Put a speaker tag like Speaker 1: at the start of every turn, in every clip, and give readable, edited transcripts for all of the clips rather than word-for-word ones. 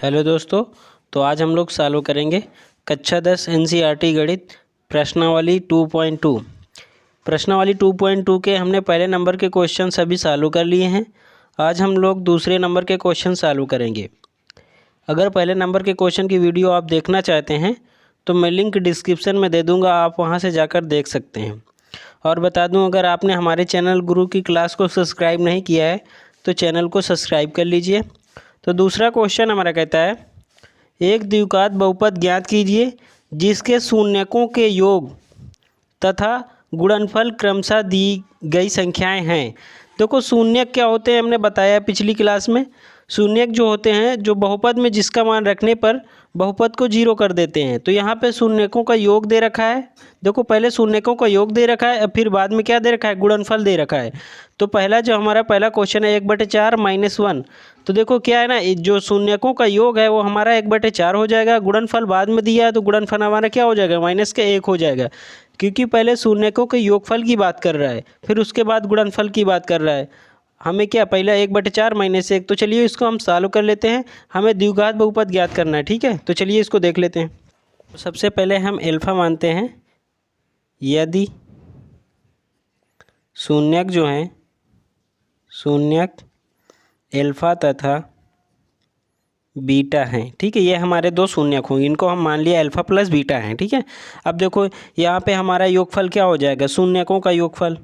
Speaker 1: Hello दोस्तों, तो आज हम लोग सॉल्व करेंगे कक्षा 10 एनसीईआरटी गणित प्रश्नावली 2.2। प्रश्नावली 2.2 के हमने पहले नंबर के क्वेश्चन सभी सॉल्व कर लिए हैं। आज हम लोग दूसरे नंबर के क्वेश्चन सॉल्व करेंगे। अगर पहले नंबर के क्वेश्चन की वीडियो आप देखना चाहते हैं तो मैं लिंक डिस्क्रिप्शन में दे दूँगा, आप वहाँ से जाकर देख सकते हैं। और बता दूँ, अगर आपने हमारे चैनल गुरु की क्लास को सब्सक्राइब नहीं किया है तो चैनल को सब्सक्राइब कर लीजिए। तो दूसरा क्वेश्चन हमारा कहता है, एक द्विघात बहुपद ज्ञात कीजिए जिसके शून्यकों के योग तथा गुणनफल क्रमशः दी गई संख्याएं हैं। देखो, शून्यक क्या होते हैं हमने बताया पिछली क्लास में। शून्यक जो होते हैं जो बहुपद में जिसका मान रखने पर बहुपद को जीरो कर देते हैं। तो यहाँ पे शून्यकों का योग दे रखा है। देखो, पहले शून्यकों का योग दे रखा है, फिर बाद में क्या दे रखा है, गुणनफल दे रखा है। तो पहला जो हमारा पहला क्वेश्चन है 1/4 - 1। तो देखो क्या है ना, जो शून्यकों का योग है वो हमारा 1/4 हो जाएगा। गुणनफल बाद में दिया है तो गुणनफल हमारा क्या हो जाएगा, -1 हो जाएगा, क्योंकि पहले शून्यकों के योगफल की बात कर रहा है, फिर उसके बाद गुणनफल की बात कर रहा है। हमें क्या पहला 1/4 - 1। तो चलिए इसको हम सॉल्व कर लेते हैं। हमें द्विघात बहुपद ज्ञात करना है, ठीक है। तो चलिए इसको देख लेते हैं। तो सबसे पहले हम अल्फा मानते हैं। यदि शून्यक जो हैं, शून्यक अल्फा तथा बीटा हैं, ठीक है, ये हमारे दो शून्यक होंगे, इनको हम मान लिया अल्फा प्लस बीटा हैं, ठीक है। अब देखो यहाँ पे हमारा योगफल क्या हो जाएगा, शून्यकों का योगफल,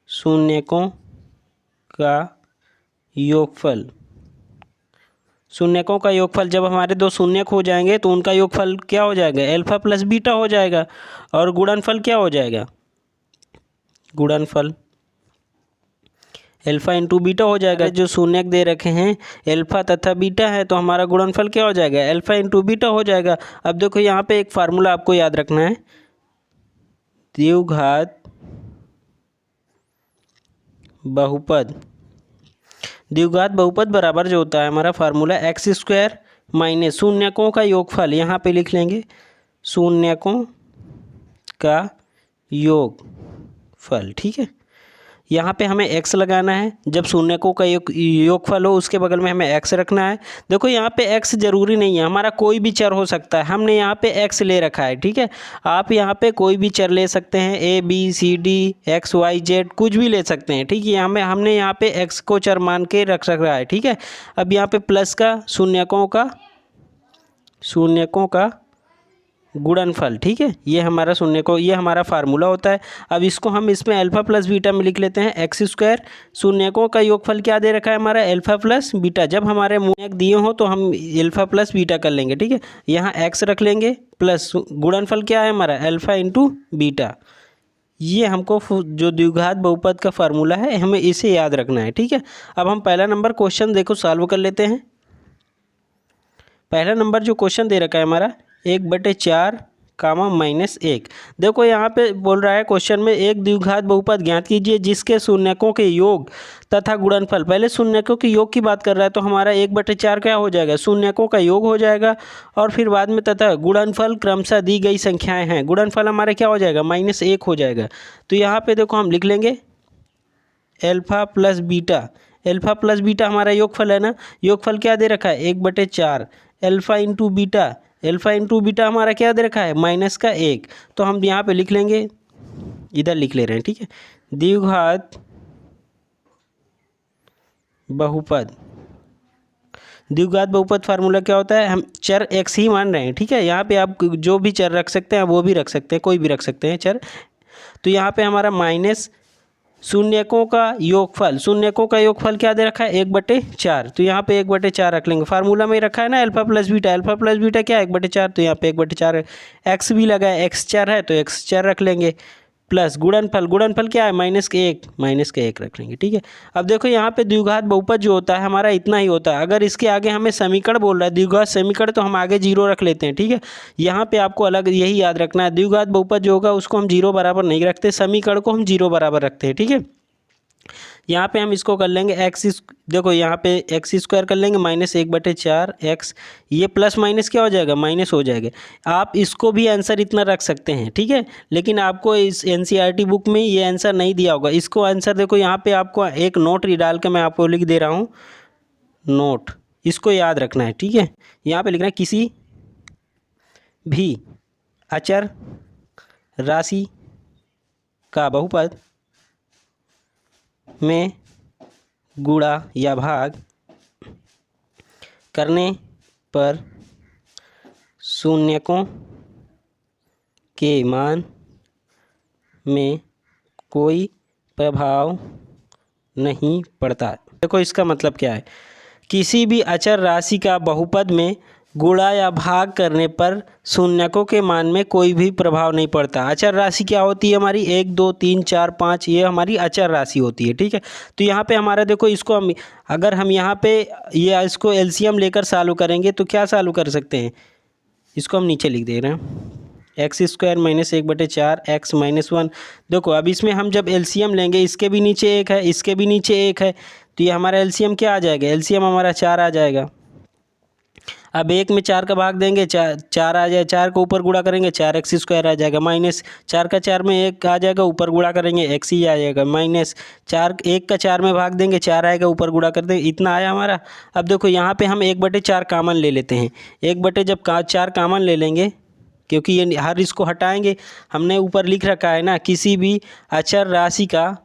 Speaker 1: शून्यकों का योगफल, शून्यकों का योगफल जब हमारे दो शून्यक हो जाएंगे तो उनका योगफल क्या हो जाएगा, अल्फा प्लस बीटा हो जाएगा। और गुणनफल क्या हो जाएगा, गुणनफल अल्फा इंटू बीटा हो जाएगा। जो शून्यक दे रखे हैं अल्फा तथा बीटा है तो हमारा गुणनफल क्या हो जाएगा, अल्फा इंटू बीटा हो जाएगा। अब देखो यहाँ पे एक फार्मूला आपको याद रखना है, द्विघात बहुपद, द्विघात बहुपद बराबर जो होता है हमारा फार्मूला x² माइनस शून्यकों का योगफल, यहाँ पे लिख लेंगे शून्यकों का योगफल, ठीक है। यहाँ पे हमें x लगाना है, जब शून्यकों का योगफल हो उसके बगल में हमें x रखना है। देखो यहाँ पे x जरूरी नहीं है, हमारा कोई भी चर हो सकता है, हमने यहाँ पे x ले रखा है, ठीक है। आप यहाँ पे कोई भी चर ले सकते हैं, a b c d x y z कुछ भी ले सकते हैं, ठीक है। हमने यहाँ पे x को चर मान के रख रहा है, ठीक है। अब यहाँ पे प्लस का शून्यकों का गुणनफल, ठीक है, ये हमारा शून्यकों, ये हमारा फार्मूला होता है। अब इसको हम इसमें अल्फा प्लस बीटा में लिख लेते हैं, x²। शून्यकों का योगफल क्या दे रखा है हमारा, अल्फा प्लस बीटा। जब हमारे मूल्य दिए हो तो हम अल्फा प्लस बीटा कर लेंगे, ठीक है। यहाँ x रख लेंगे, प्लस गुणनफल क्या है हमारा, अल्फा इंटू बीटा। ये हमको जो द्विघात बहुपद का फार्मूला है हमें इसे याद रखना है, ठीक है। अब हम पहला नंबर क्वेश्चन देखो सॉल्व कर लेते हैं। पहला नंबर जो क्वेश्चन दे रखा है हमारा 1/4 -1। देखो यहाँ पे बोल रहा है क्वेश्चन में, एक द्विघात बहुपद ज्ञात कीजिए जिसके शून्यकों के योग तथा गुणनफल, पहले शून्यकों के योग की बात कर रहा है तो हमारा 1/4 क्या हो जाएगा, शून्यकों का योग हो जाएगा। और फिर बाद में तथा गुणनफल क्रमशः दी गई संख्याएं हैं, गुणनफल हमारा क्या हो जाएगा, -1 हो जाएगा। तो यहाँ पे देखो हम लिख लेंगे alpha plus beta, alpha plus beta हमारा योगफल है ना, योगफल क्या दे रखा है 1/4 alpha into beta, alpha into beta हमारा क्या दे रखा है -1। तो हम यहाँ पे लिख लेंगे, इधर लिख ले रहे हैं, ठीक है, द्विघात बहुपद। द्विघात बहुपद फार्मूला क्या होता है, हम चर x ही मान रहे हैं, ठीक है। यहाँ पे आप जो भी चर रख सकते हैं वो भी रख सकते हैं, कोई भी रख सकते हैं चर। तो यहाँ पे हमारा माइनस शून्यकों का योगफल, शून्यकों का योगफल क्या दे रखा है 1/4। तो यहाँ पे 1/4 रख लेंगे, फार्मूला में रखा है ना alpha plus beta, alpha plus beta क्या है 1/4, तो यहाँ पे 1/4 है। x भी लगा है, x चर है तो x चर रख लेंगे, प्लस गुणनफल, गुणनफल क्या है -1 रख लेंगे, ठीक है। अब देखो यहाँ पे द्विघात बहुपद जो होता है हमारा इतना ही होता है। अगर इसके आगे हमें समीकरण बोल रहा है द्विघात समीकरण, तो हम आगे 0 रख लेते हैं, ठीक है। यहाँ पे आपको अलग यही याद रखना है, द्विघात बहुपद जो होगा उसको हम 0 बराबर नहीं रखते, समीकरण को हम 0 बराबर रखते हैं, ठीक है। यहाँ पे हम इसको कर लेंगे देखो यहाँ पे x² कर लेंगे -1/4 x, ये प्लस माइनस क्या हो जाएगा, माइनस हो जाएगा। आप इसको भी आंसर इतना रख सकते हैं, ठीक है, लेकिन आपको इस एनसीईआरटी बुक में ये आंसर नहीं दिया होगा। इसको आंसर देखो यहाँ पे आपको एक नोट डाल के मैं आपको लिख दे रहा हूँ, नोट इसको याद रखना है, ठीक है। यहाँ पे लिखना है किसी भी अचर राशि का बहुपद में गुणा या भाग करने पर शून्यकों के मान में कोई प्रभाव नहीं पड़ता। देखो इसका मतलब क्या है, किसी भी अचर राशि का बहुपद में गुणा या भाग करने पर शून्यकों के मान में कोई भी प्रभाव नहीं पड़ता। अचर राशि क्या होती है हमारी, 1 2 3 4 5, ये हमारी अचर राशि होती है, ठीक है। तो यहाँ पे हमारा देखो, इसको हम अगर हम यहाँ पे ये इसको एलसीएम लेकर चालू करेंगे तो क्या चालू कर सकते हैं, इसको हम नीचे लिख दे रहे हैं, x square minus 1/4 x minus 1। देखो अब इसमें हम जब एलसीएम लेंगे, इसके भी नीचे 1 है, इसके भी नीचे 1 है, तो ये हमारा एलसीएम क्या आ जाएगा, एलसीएम हमारा 4 आ जाएगा। अब 1 में 4 का भाग देंगे, 4 आ जाए, 4 को ऊपर गुणा करेंगे 4x स्क्वायर आ जाएगा, माइनस 4 का 4 में 1 आ जाएगा, ऊपर गुणा करेंगे x ही आ जाएगा, माइनस 4 1 का 4 में भाग देंगे 4 आएगा, ऊपर गुणा कर देंगे, इतना आया हमारा। अब देखो यहाँ पे हम 1/4 कामन ले लेते हैं, 4 कामन ले लेंगे, क्योंकि ये हर इसको हटाएंगे, हमने ऊपर लिख रखा है ना, किसी भी अचर राशि का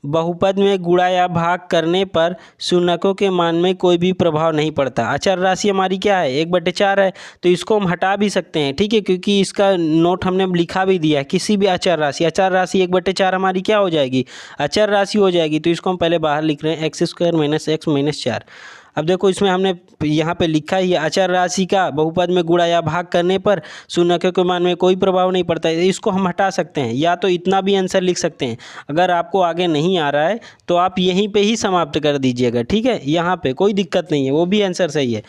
Speaker 1: बहुपद में गुणा या भाग करने पर शून्यकों के मान में कोई भी प्रभाव नहीं पड़ता। अचर राशि हमारी क्या है, 1/4 है, तो इसको हम हटा भी सकते हैं, ठीक है, क्योंकि इसका नोट हमने लिखा भी दिया है, किसी भी अचर राशि 1/4 हमारी क्या हो जाएगी, अचर राशि हो जाएगी। तो इसको हम पहले बाहर लिख रहे हैं, x square minus x minus 4। अब देखो इसमें हमने यहाँ पे लिखा ही है, अचर राशि का बहुपद में गुणा या भाग करने पर शून्यकों के मान में कोई प्रभाव नहीं पड़ता है। इसको हम हटा सकते हैं, या तो इतना भी आंसर लिख सकते हैं। अगर आपको आगे नहीं आ रहा है तो आप यहीं पे ही समाप्त कर दीजिएगा, ठीक है, यहाँ पे कोई दिक्कत नहीं है, वो भी आंसर सही है।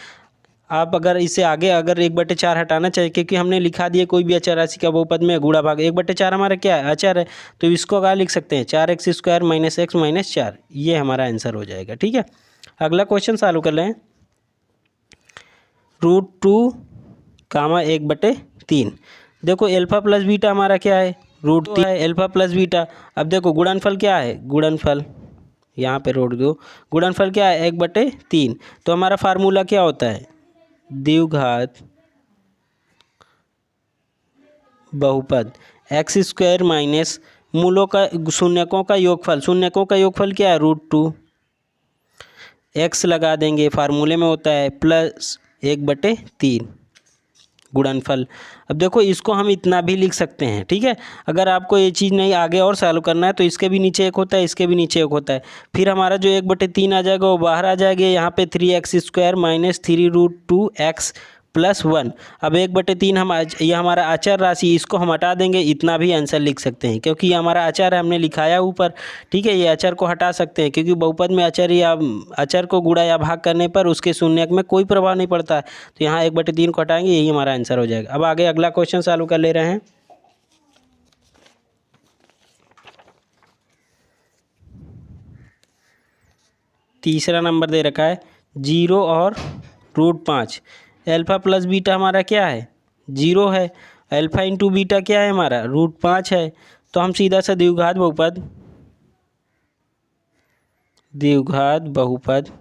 Speaker 1: आप अगर इससे आगे अगर 1/4 हटाना चाहिए, क्योंकि हमने लिखा दिया कोई भी अचर राशि का बहुपद में गुणा भाग, 1/4 हमारा क्या है, अचर है, तो इसको क्या लिख सकते हैं, 4x square minus x minus 4, ये हमारा आंसर हो जाएगा, ठीक है। अगला क्वेश्चन चालू कर लें, √2, 1/3। देखो अल्फा प्लस बीटा हमारा क्या है, √3 है, अल्फा प्लस बीटा। अब देखो गुणनफल क्या है, गुणनफल यहाँ पे रोक दो, गुणनफल क्या है, 1/3। तो हमारा फार्मूला क्या होता है, द्विघात बहुपद एक्स स्क्वायर माइनस मूलों का शून्यकों का योगफल, शून्यकों का योगफल क्या है, √2, एक्स लगा देंगे, फार्मूले में होता है प्लस 1/3 गुणनफल। अब देखो इसको हम इतना भी लिख सकते हैं, ठीक है। अगर आपको ये चीज़ नहीं आगे और सॉल्व करना है तो इसके भी नीचे 1 होता है, इसके भी नीचे 1 होता है, फिर हमारा जो 1/3 आ जाएगा वो बाहर आ जाएगा, यहाँ पे 3x square minus 3√2x plus 1। अब 1/3 हम ये हमारा अचर राशि, इसको हम हटा देंगे, इतना भी आंसर लिख सकते हैं, क्योंकि ये हमारा अचर है, हमने लिखाया ऊपर, ठीक है। ये अचर को हटा सकते हैं, क्योंकि बहुपद में अचर या अचर को गुणा या भाग करने पर उसके शून्यक में कोई प्रभाव नहीं पड़ता है, तो यहाँ 1/3 को हटाएंगे, यही हमारा आंसर हो जाएगा। अब आगे अगला क्वेश्चन चालू कर ले रहे हैं। तीसरा नंबर दे रखा है 0 और √5। अल्फ़ा प्लस बीटा हमारा क्या है, 0 है, अल्फ़ा इंटू बीटा क्या है हमारा, √5 है। तो हम सीधा सा द्विघात बहुपद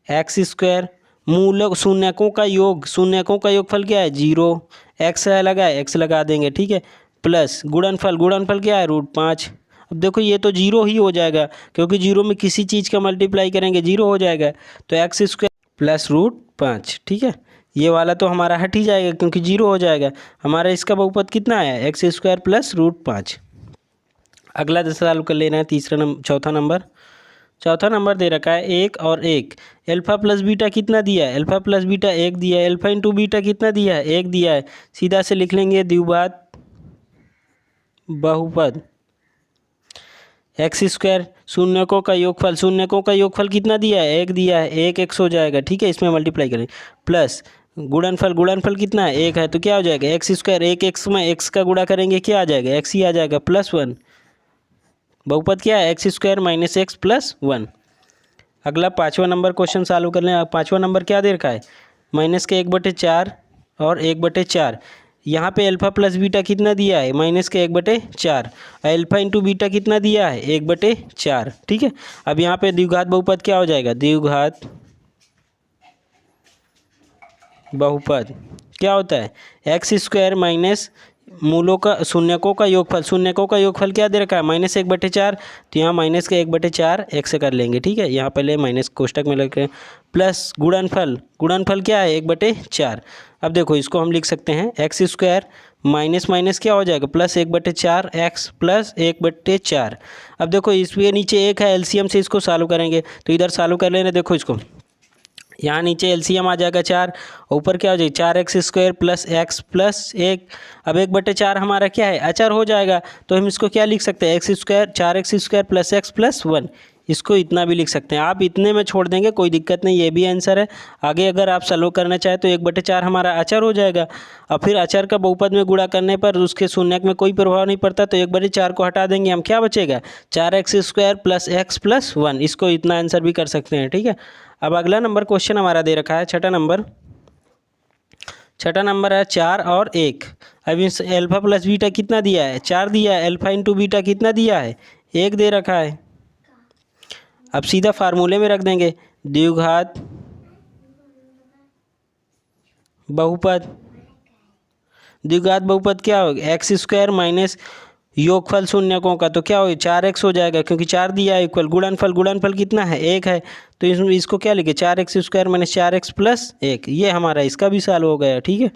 Speaker 1: एक्स स्क्वायर मूल शून्यकों का योग, शून्यकों का योगफल क्या है, 0, एक्स लगा है, एक्स लगा देंगे, ठीक है, प्लस गुणनफल क्या है, √5। अब देखो ये तो 0 ही हो जाएगा, क्योंकि 0 में किसी चीज़ का मल्टीप्लाई करेंगे 0 हो जाएगा, तो एक्स स्क्वायर प्लस √5, ठीक है। ये वाला तो हमारा हट ही जाएगा, क्योंकि 0 हो जाएगा। हमारा इसका बहुपद कितना है, एक्स स्क्वायर प्लस √5। अगला सवाल कर लेना है चौथा नंबर दे रखा है 1 और 1। अल्फ़ा प्लस बीटा कितना दिया है, अल्फ़ा प्लस बीटा 1 दिया है, अल्फ़ा इंटू बीटा कितना दिया है, 1 दिया है। सीधा से लिख लेंगे द्विघात बहुपद एक्स स्क्वायर शून्यकों का योगफल कितना दिया है, 1 दिया है, 1 x हो जाएगा, ठीक है, इसमें मल्टीप्लाई करें, प्लस गुणनफल कितना है, 1 है, तो क्या हो जाएगा, एक्स स्क्वायर 1x में x का गुणा करेंगे क्या आ जाएगा, x ही आ जाएगा, प्लस 1। बहुपद क्या है, x square minus x plus 1। अगला 5वां नंबर क्वेश्चन चालू कर लें। 5वां नंबर क्या दे रखा है, माइनस के 1/4 और 1/4। यहाँ पे अल्फ़ा प्लस बीटा कितना दिया है, माइनस के 1/4, अल्फ़ा इंटू बीटा कितना दिया है, 1/4, ठीक है। अब यहाँ पे द्विघात बहुपद क्या हो जाएगा, द्विघात बहुपद क्या होता है, एक्स स्क्वायर माइनस मूलों का शून्यकों का योगफल, शून्यकों का योगफल क्या दे रखा है -1/4, तो यहाँ माइनस का 1/4 एक्स कर लेंगे, ठीक है। यहाँ पहले माइनस कोष्टक में लग प्लस गुणनफल, गुणनफल क्या है 1/4। अब देखो इसको हम लिख सकते हैं एक्स स्क्वायर माइनस माइनस क्या हो जाएगा +1/4 एक्स प्लस 1/4। अब देखो इसके नीचे एक है, एलसीएम से इसको सॉल्व करेंगे, तो इधर सॉल्व कर लेना। देखो इसको यहाँ नीचे एलसीएम आ जाएगा 4, ऊपर क्या हो जाएगा 4x² प्लस एक्स प्लस 1। अब 1/4 हमारा क्या है अचर हो जाएगा, तो हम इसको क्या लिख सकते हैं x² 4x² plus x plus 1, इसको इतना भी लिख सकते हैं। आप इतने में छोड़ देंगे कोई दिक्कत नहीं, ये भी आंसर है। आगे अगर आप सॉल्व करना चाहें तो 1/4 हमारा अचर हो जाएगा, और फिर अचर का बहुपद में गुणा करने पर उसके शून्यक में कोई प्रभाव नहीं पड़ता, तो 1/4 को हटा देंगे, हम क्या बचेगा 4x² प्लस एक्स प्लस 1, इसको इतना आंसर भी कर सकते हैं, ठीक है। अब अगला नंबर क्वेश्चन हमारा दे रखा है छठा नंबर है 4 और 1। अब इस अल्फा प्लस बीटा कितना दिया है 4 दिया है, अल्फा इंटू बीटा कितना दिया है 1 दे रखा है। अब सीधा फार्मूले में रख देंगे, द्विघात बहुपद, द्विघात बहुपद क्या होगा x² माइनस योगफल शून्यकों का, तो क्या होगा 4x हो जाएगा, क्योंकि 4 दिया है इक्वल गुणनफल, गुणनफल कितना है 1 है, तो इसको क्या लिखे 4x² माइनस 4x प्लस 1, ये हमारा इसका भी सॉल्व हो गया, ठीक है।